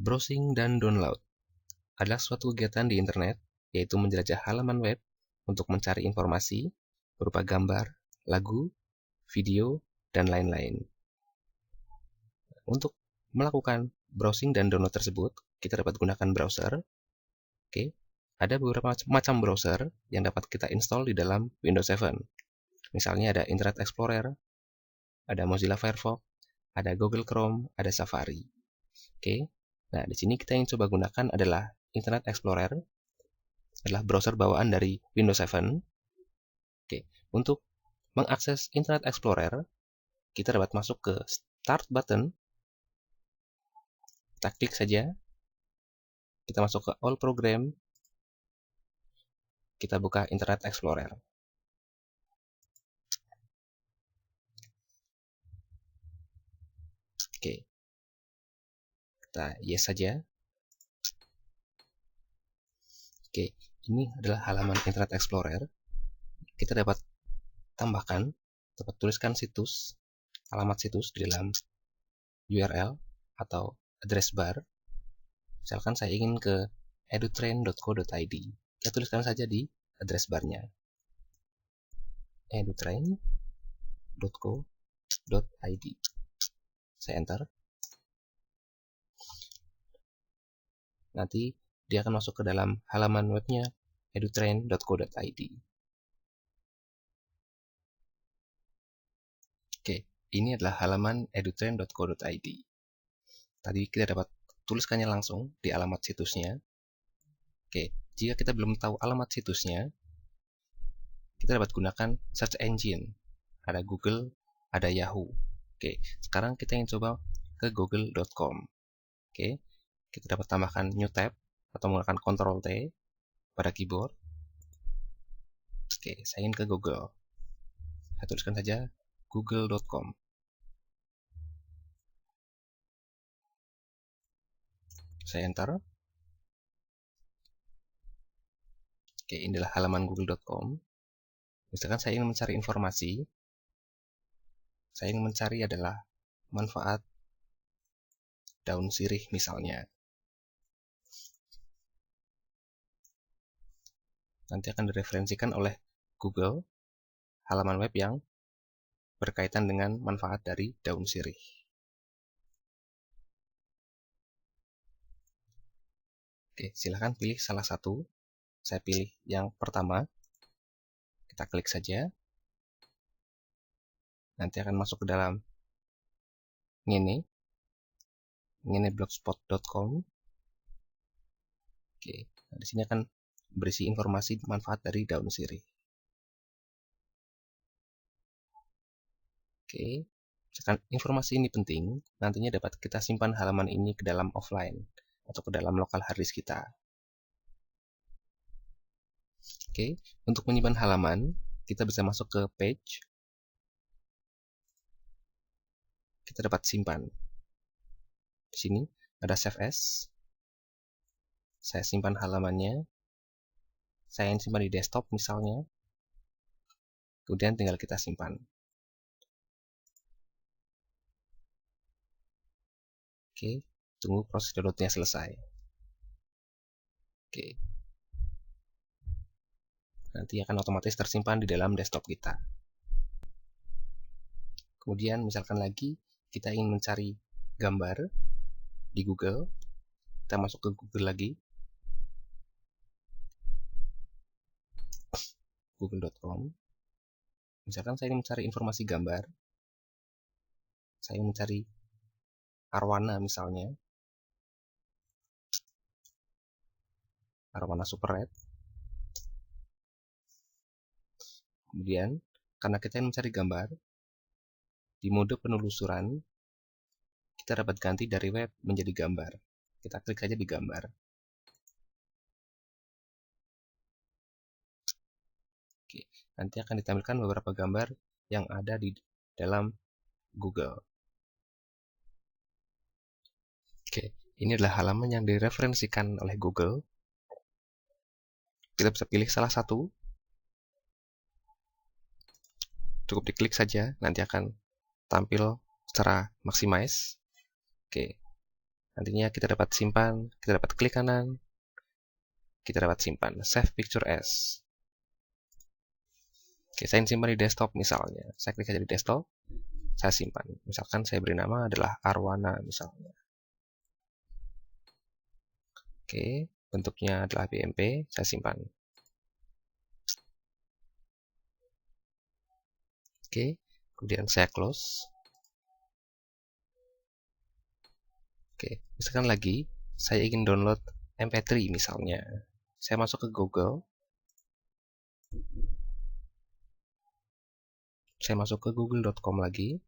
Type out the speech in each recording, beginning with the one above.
Browsing dan download adalah suatu kegiatan di internet, yaitu menjelajah halaman web untuk mencari informasi berupa gambar, lagu, video, dan lain-lain. Untuk melakukan browsing dan download tersebut, kita dapat gunakan browser. Oke, ada beberapa macam browser yang dapat kita install di dalam Windows 7. Misalnya ada Internet Explorer, ada Mozilla Firefox, ada Google Chrome, ada Safari. Oke, nah di sini kita yang coba gunakan adalah Internet Explorer, adalah browser bawaan dari Windows 7. Oke, untuk mengakses Internet Explorer, kita dapat masuk ke Start button. Kita klik saja. Kita masuk ke All Program. Kita buka Internet Explorer. Oke. Kita yes saja. Oke, ini adalah halaman Internet Explorer. Kita dapat tambahkan, dapat tuliskan situs, alamat situs di dalam URL atau address bar. Misalkan saya ingin ke edutrain.co.id. Kita tuliskan saja di address barnya. edutrain.co.id. Saya enter. Nanti dia akan masuk ke dalam halaman webnya edutrain.co.id. Oke, ini adalah halaman edutrain.co.id. Tadi kita dapat tuliskannya langsung di alamat situsnya. Oke, jika kita belum tahu alamat situsnya, kita dapat gunakan search engine. Ada Google, ada Yahoo. Oke, sekarang kita ingin coba ke google.com. Oke, kita dapat tambahkan new tab atau menggunakan Ctrl T pada keyboard. Oke, saya ingin ke Google. Saya tuliskan saja google.com. Saya enter. Oke, inilah halaman google.com. Misalkan saya ingin mencari informasi. Saya ingin mencari adalah manfaat daun sirih misalnya. Nanti akan direferensikan oleh Google halaman web yang berkaitan dengan manfaat dari daun sirih. Oke, silahkan pilih salah satu. Saya pilih yang pertama. Kita klik saja. Nanti akan masuk ke dalam ini blogspot.com. Oke, nah di sini akan berisi informasi manfaat dari daun sirih. Oke, misalkan informasi ini penting, nantinya dapat kita simpan halaman ini ke dalam offline atau ke dalam lokal hard disk kita. Oke, untuk menyimpan halaman, kita bisa masuk ke page. Kita dapat simpan. Di sini ada save as. Saya simpan halamannya. Saya ingin simpan di desktop misalnya. Kemudian tinggal kita simpan. Oke, tunggu proses downloadnya selesai. Oke. Nanti akan otomatis tersimpan di dalam desktop kita. Kemudian misalkan lagi kita ingin mencari gambar di Google. Kita masuk ke Google lagi. google.com. Misalkan saya ingin mencari informasi gambar. Saya ingin mencari arwana misalnya. Arwana super red. Kemudian, karena kita ingin mencari gambar, di mode penelusuran, kita dapat ganti dari web menjadi gambar. Kita klik saja di gambar. Oke, nanti akan ditampilkan beberapa gambar yang ada di dalam Google. Oke, ini adalah halaman yang direferensikan oleh Google. Kita bisa pilih salah satu. Cukup diklik saja, nanti akan tampil secara maximize. Oke, Nantinya kita dapat simpan, kita dapat klik kanan, kita dapat simpan, save picture as. Oke, saya ingin simpan di desktop misalnya. Saya klik saja di desktop, saya simpan. Misalkan saya beri nama adalah Arwana misalnya. Oke, bentuknya adalah BMP, saya simpan. Oke, kemudian saya close. Oke, misalkan lagi, saya ingin download MP3 misalnya. Saya masuk ke Google. Saya masuk ke google.com lagi.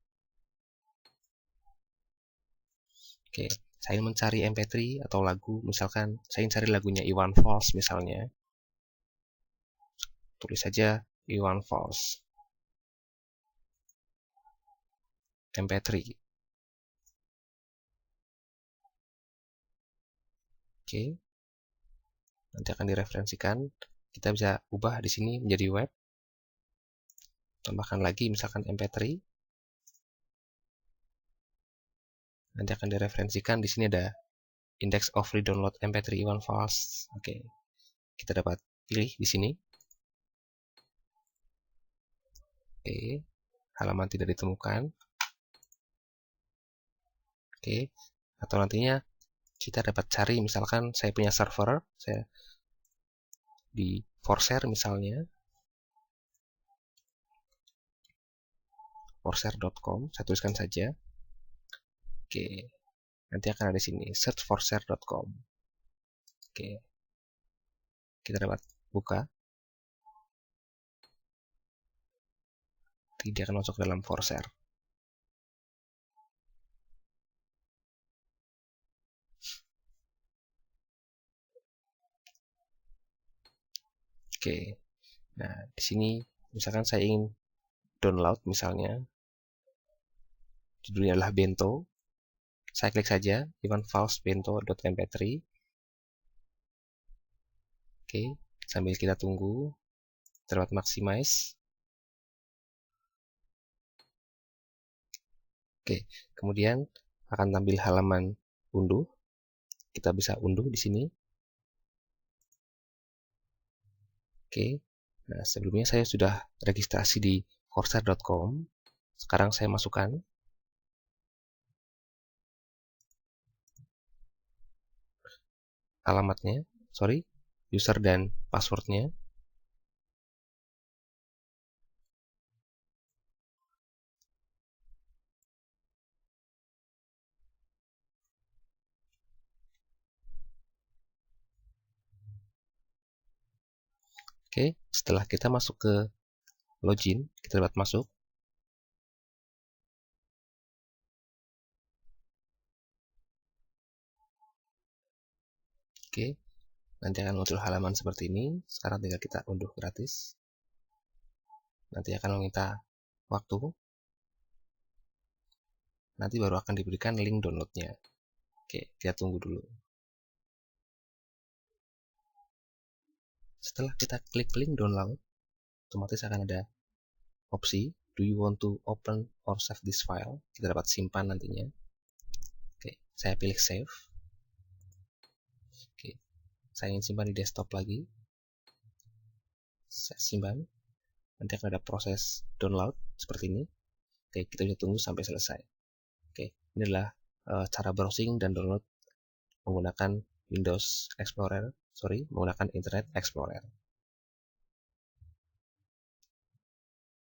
Oke, saya ingin mencari MP3 atau lagu, misalkan saya ingin cari lagunya Iwan Fals misalnya. Tulis saja Iwan Fals MP3. Oke, nanti akan direferensikan. Kita bisa ubah di sini menjadi web. Tambahkan lagi misalkan MP3. Nanti akan direferensikan. Di sini ada index of redownload MP3 Iwan Fals. Oke, kita dapat pilih di sini. Oke, halaman tidak ditemukan. Oke, atau nantinya kita dapat cari, misalkan saya punya server, saya di Forshare misalnya, forshare.com, saya tuliskan saja. Oke, nanti akan ada di sini, search forshare.com. Oke, kita dapat buka. Tidak akan masuk dalam Forshare. Oke, nah di sini misalkan saya ingin download misalnya, judulnya adalah bento. Saya klik saja Iwan Fals bento.mp3. Oke, sambil kita tunggu, terdapat maximize. Oke, kemudian akan tampil halaman unduh. Kita bisa unduh di sini. Oke, nah sebelumnya saya sudah registrasi di forshare.com. Sekarang saya masukkan alamatnya, user dan passwordnya. Oke, setelah kita masuk ke login, kita dapat masuk. Oke, nanti akan muncul halaman seperti ini. Sekarang tinggal kita unduh gratis. Nanti akan meminta waktu. Nanti baru akan diberikan link downloadnya. Oke, kita tunggu dulu. Setelah kita klik link download, otomatis akan ada opsi do you want to open or save this file. Kita dapat simpan nantinya. Oke, saya pilih save. Oke, saya ingin simpan di desktop lagi. Saya simpan. Nanti akan ada proses download seperti ini. Oke, kita bisa tunggu sampai selesai. Oke, ini adalah cara browsing dan download menggunakan Windows Explorer, menggunakan Internet Explorer.